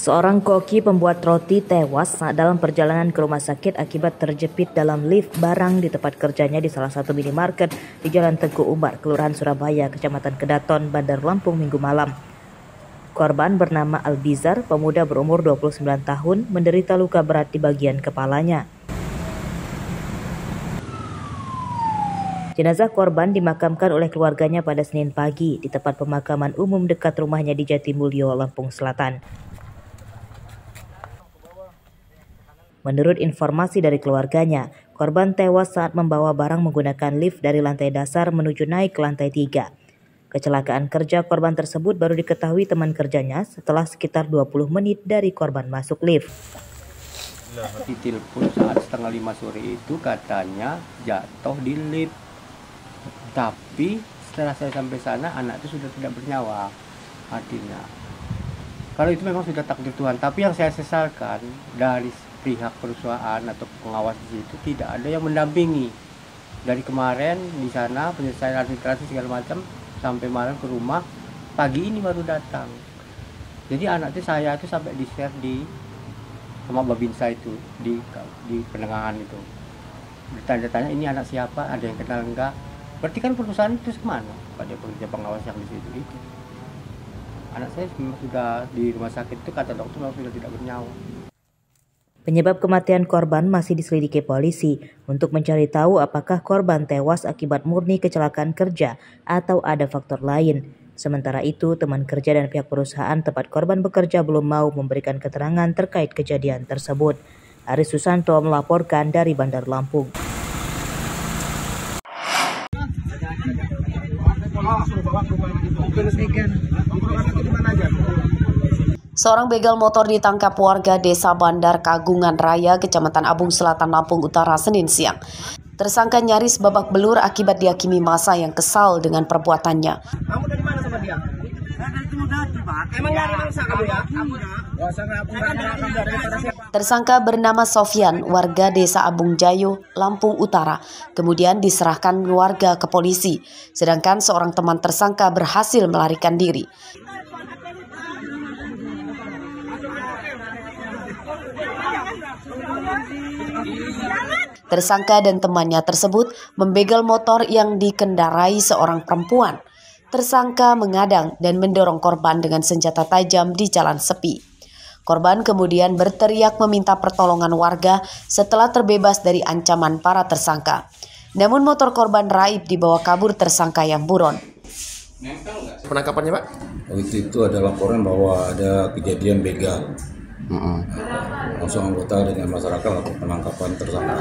Seorang koki pembuat roti tewas saat dalam perjalanan ke rumah sakit akibat terjepit dalam lift barang di tempat kerjanya di salah satu minimarket di Jalan Teguh Umar, Kelurahan Surabaya, Kecamatan Kedaton, Bandar Lampung, Minggu malam. Korban bernama Albizar, pemuda berumur 29 tahun, menderita luka berat di bagian kepalanya. Jenazah korban dimakamkan oleh keluarganya pada Senin pagi di tempat pemakaman umum dekat rumahnya di Jatimulyo, Lampung Selatan. Menurut informasi dari keluarganya, korban tewas saat membawa barang menggunakan lift dari lantai dasar menuju naik ke lantai 3. Kecelakaan kerja korban tersebut baru diketahui teman kerjanya setelah sekitar 20 menit dari korban masuk lift. Ditelepon saat 4:30 sore itu katanya jatuh di lift. Tapi setelah saya sampai sana anak itu sudah tidak bernyawa artinya. Kalau itu memang sudah takdir Tuhan. Tapi yang saya sesalkan dari pihak perusahaan atau pengawas di situ tidak ada yang mendampingi. Dari kemarin di sana penyelesaian administrasi segala macam sampai malam ke rumah, pagi ini baru datang. Jadi anak itu saya itu sampai di-share sama Babinsa itu di penengahan itu. Bertanya-tanya ini anak siapa, ada yang kenal enggak? Berarti kan perusahaan itu kemana? Pada pekerja pengawas yang di situ itu. Anak saya sudah di rumah sakit itu kata dokter sudah tidak bernyawa. Penyebab kematian korban masih diselidiki polisi untuk mencari tahu apakah korban tewas akibat murni kecelakaan kerja atau ada faktor lain. Sementara itu, teman kerja dan pihak perusahaan tempat korban bekerja belum mau memberikan keterangan terkait kejadian tersebut. Aris Susanto melaporkan dari Bandar Lampung. Seorang begal motor ditangkap warga Desa Bandar Kagungan Raya, Kecamatan Abung Selatan, Lampung Utara, Senin siang. Tersangka nyaris babak belur akibat dihakimi massa yang kesal dengan perbuatannya. Kamu dari mana sama dia? Saya dari Tumudati, Pak. Emang nyari mangsa kamu ya? Tersangka bernama Sofyan, warga Desa Abung Jayo, Lampung Utara, kemudian diserahkan warga ke polisi. Sedangkan seorang teman tersangka berhasil melarikan diri. Tersangka dan temannya tersebut membegal motor yang dikendarai seorang perempuan. Tersangka mengadang dan mendorong korban dengan senjata tajam di jalan sepi. Korban kemudian berteriak meminta pertolongan warga setelah terbebas dari ancaman para tersangka. Namun motor korban raib dibawa kabur tersangka yang buron. Penangkapannya, Pak? Waktu itu ada laporan bahwa ada kejadian begal. Langsung anggota dengan masyarakat lakukan penangkapan tersangka.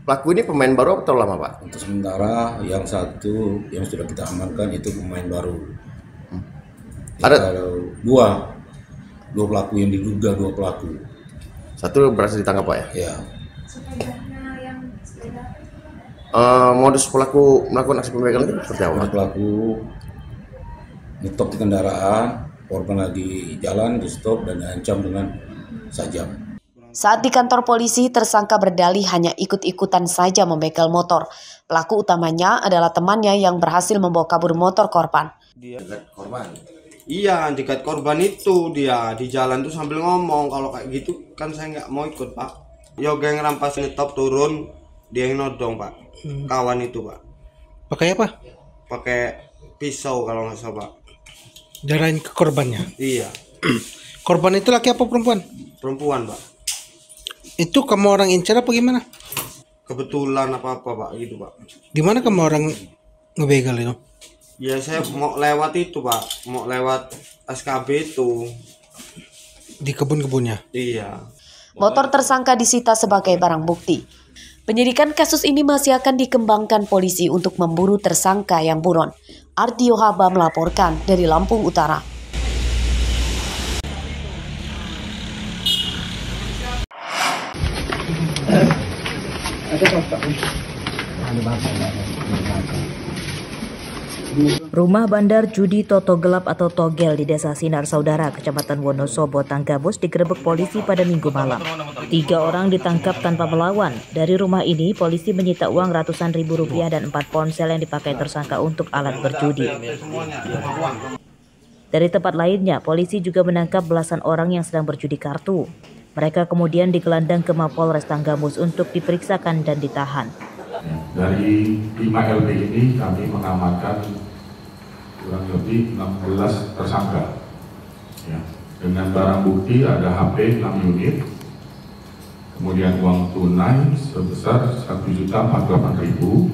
Pelaku ini pemain baru atau lama, Pak? Untuk sementara yang satu yang sudah kita amankan itu pemain baru. Ada dua pelaku yang diduga dua pelaku. Satu berhasil ditangkap, Pak ya? Ya. Modus pelaku melakukan aksi pembegalan itu seperti apa? Pelaku nyetop di kendaraan, korban lagi jalan, di stop dan diancam dengan sajam. Saat di kantor polisi, tersangka berdalih hanya ikut-ikutan saja membegal motor. Pelaku utamanya adalah temannya yang berhasil membawa kabur motor korban. Dia korban. Iya, dekat korban itu dia di jalan tuh sambil ngomong kalau kayak gitu kan saya nggak mau ikut, Pak. Yoga yang rampas ngetop turun, dia yang nodong, Pak. Kawan itu, Pak. Pakai apa? Pakai pisau kalau nggak salah, Pak. Jarain ke korbannya? Iya. Korban itu laki apa perempuan? Perempuan, Pak. Itu kamu orang incer apa gimana? Kebetulan apa-apa, Pak, gitu, Pak. Gimana kamu orang ngebegal itu? Ya saya mau lewat itu, Pak. Mau lewat SKB itu. Di kebun-kebunnya? Iya. Motor tersangka disita sebagai barang bukti. Penyidikan kasus ini masih akan dikembangkan polisi untuk memburu tersangka yang buron. Artio Haba melaporkan dari Lampung Utara. Rumah bandar judi Toto Gelap atau Togel di Desa Sinar Saudara, Kecamatan Wonosobo, Tanggamus digerebek polisi pada Minggu malam. 3 orang ditangkap tanpa melawan. Dari rumah ini, polisi menyita uang ratusan ribu rupiah dan 4 ponsel yang dipakai tersangka untuk alat berjudi. Dari tempat lainnya, polisi juga menangkap belasan orang yang sedang berjudi kartu. Mereka kemudian digelandang ke Mapolres Tanggamus untuk diperiksakan dan ditahan. Dari 5 LP ini kami mengamankan kurang lebih 16 tersangka. Ya. Dengan barang bukti ada HP 6 unit, kemudian uang tunai sebesar 1.048.000,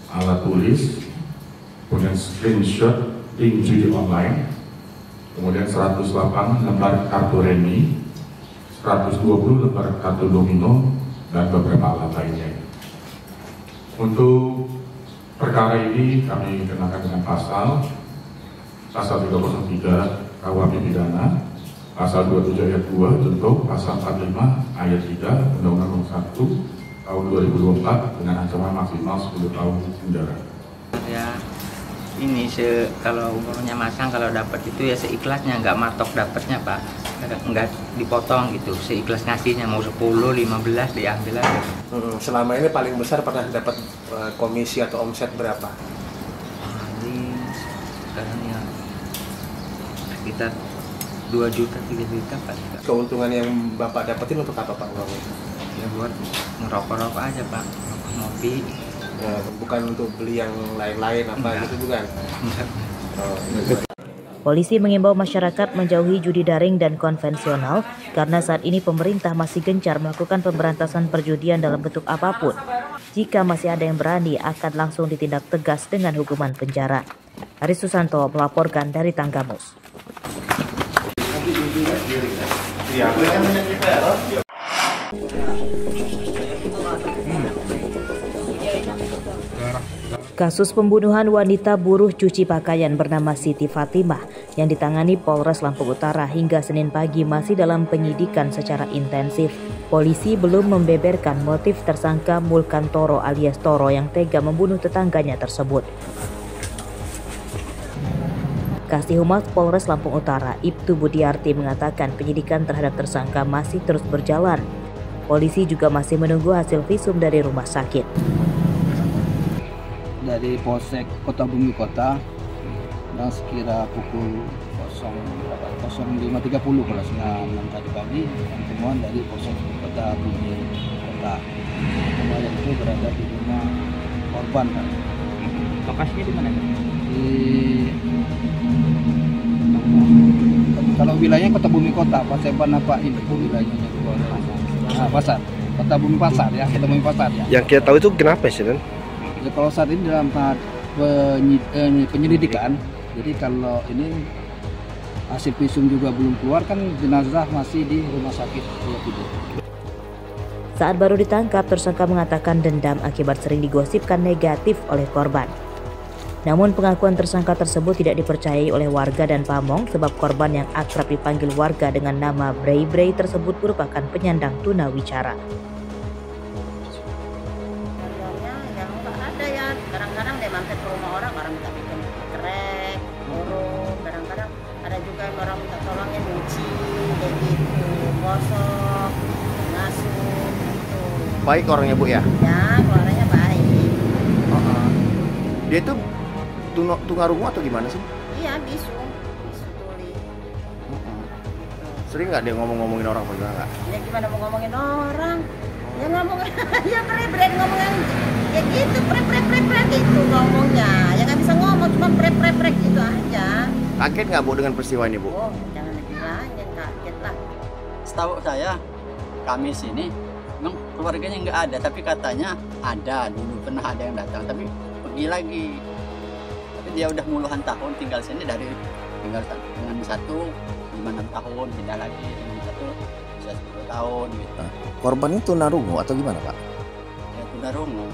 alat tulis, kemudian screenshot link judi online, kemudian 108 lembar kartu remi, 120 lembar kartu domino, dan beberapa alat lainnya. Untuk perkara ini kami kenakan dengan pasal 303 KUHP pidana, pasal 27 ayat 2 contoh, pasal 45 ayat 3 Undang-Undang Nomor 1 tahun 2024 dengan ancaman maksimal 10 tahun penjara. Ya ini kalau umurnya masang kalau dapat itu ya seikhlasnya, nggak matok dapatnya Pak, nggak dipotong gitu, seikhlas ngasihnya mau 10, 15 diambil aja. Selama ini paling besar pernah dapat komisi atau omset berapa? Ini sekarang ya sekitar 2 juta, 3 juta Pak. Keuntungan yang Bapak dapetin untuk apa Pak uangnya? Ya buat ngerokok-rokok aja Pak, ngopi. Ya, bukan untuk beli yang lain-lain apa gitu bukan? Polisi mengimbau masyarakat menjauhi judi daring dan konvensional karena saat ini pemerintah masih gencar melakukan pemberantasan perjudian dalam bentuk apapun. Jika masih ada yang berani akan langsung ditindak tegas dengan hukuman penjara. Aris Susanto melaporkan dari Tanggamus. Kasus pembunuhan wanita buruh cuci pakaian bernama Siti Fatimah yang ditangani Polres Lampung Utara hingga Senin pagi masih dalam penyidikan secara intensif. Polisi belum membeberkan motif tersangka Mulkantoro alias Toro yang tega membunuh tetangganya tersebut. Kasih Humas Polres Lampung Utara, Ibtu Budiarti mengatakan penyidikan terhadap tersangka masih terus berjalan. Polisi juga masih menunggu hasil visum dari rumah sakit. Dari Polsek Kota Bumi Kota, dan sekira pukul 05.30 kalau setengah 6 tadi pagi, temuan dari Polsek Kota Bumi Kota. Kemarin itu berada di rumah korban kan. Lokasinya di mana? Kalau wilayahnya Kota Bumi Kota, Paseban apa ini wilayahnya Pasar. Kota Bumi Pasar ya, Kota Bumi Pasar ya. Yang kita tahu itu kenapa sih, Dan? Ya, kalau saat ini dalam tahap penyelidikan, jadi kalau ini hasil visum juga belum keluar kan, jenazah masih di rumah sakit. Saat baru ditangkap, tersangka mengatakan dendam akibat sering digosipkan negatif oleh korban. Namun pengakuan tersangka tersebut tidak dipercayai oleh warga dan pamong sebab korban yang akrab dipanggil warga dengan nama Brei Brei tersebut merupakan penyandang tunawicara. Kadang-kadang dia mampir ke rumah orang minta bikin krek, urut, kadang-kadang ada juga yang orang minta tolongnya nyuci, kayak gitu, gosok, ngasuh, gitu. Baik orangnya Bu ya? Ya, orangnya baik. Dia itu tunarungu atau gimana sih? Iya, bisu tuli. Sering nggak dia ngomongin orang pernah nggak? Ya gimana mau ngomongin orang? Ya ngomong, ya bre ngomongin ya gitu, pre gitu ngomongnya. Ya nggak bisa ngomong, cuma pre gitu aja. Kaget nggak Bu dengan peristiwa ini Bu? Oh, jangan dibilangin kaget lah. Setahu saya, kami sini memang keluarganya nggak ada, tapi katanya ada dulu pernah ada yang datang, tapi pergi lagi. Tapi dia udah puluhan tahun tinggal sini, dari tinggal dengan 1 5-6 tahun, pindah lagi dengan 1 bisa 10 tahun gitu. Korban itu tunarungu atau gimana Pak? Ya tunarungu.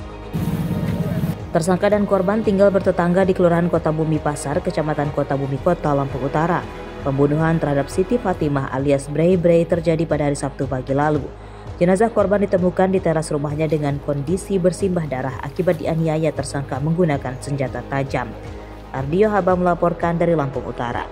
Tersangka dan korban tinggal bertetangga di Kelurahan Kota Bumi Pasar, Kecamatan Kota Bumi Kota, Lampung Utara. Pembunuhan terhadap Siti Fatimah alias Brei Brei terjadi pada hari Sabtu pagi lalu. Jenazah korban ditemukan di teras rumahnya dengan kondisi bersimbah darah akibat dianiaya tersangka menggunakan senjata tajam. Ardio Haba melaporkan dari Lampung Utara.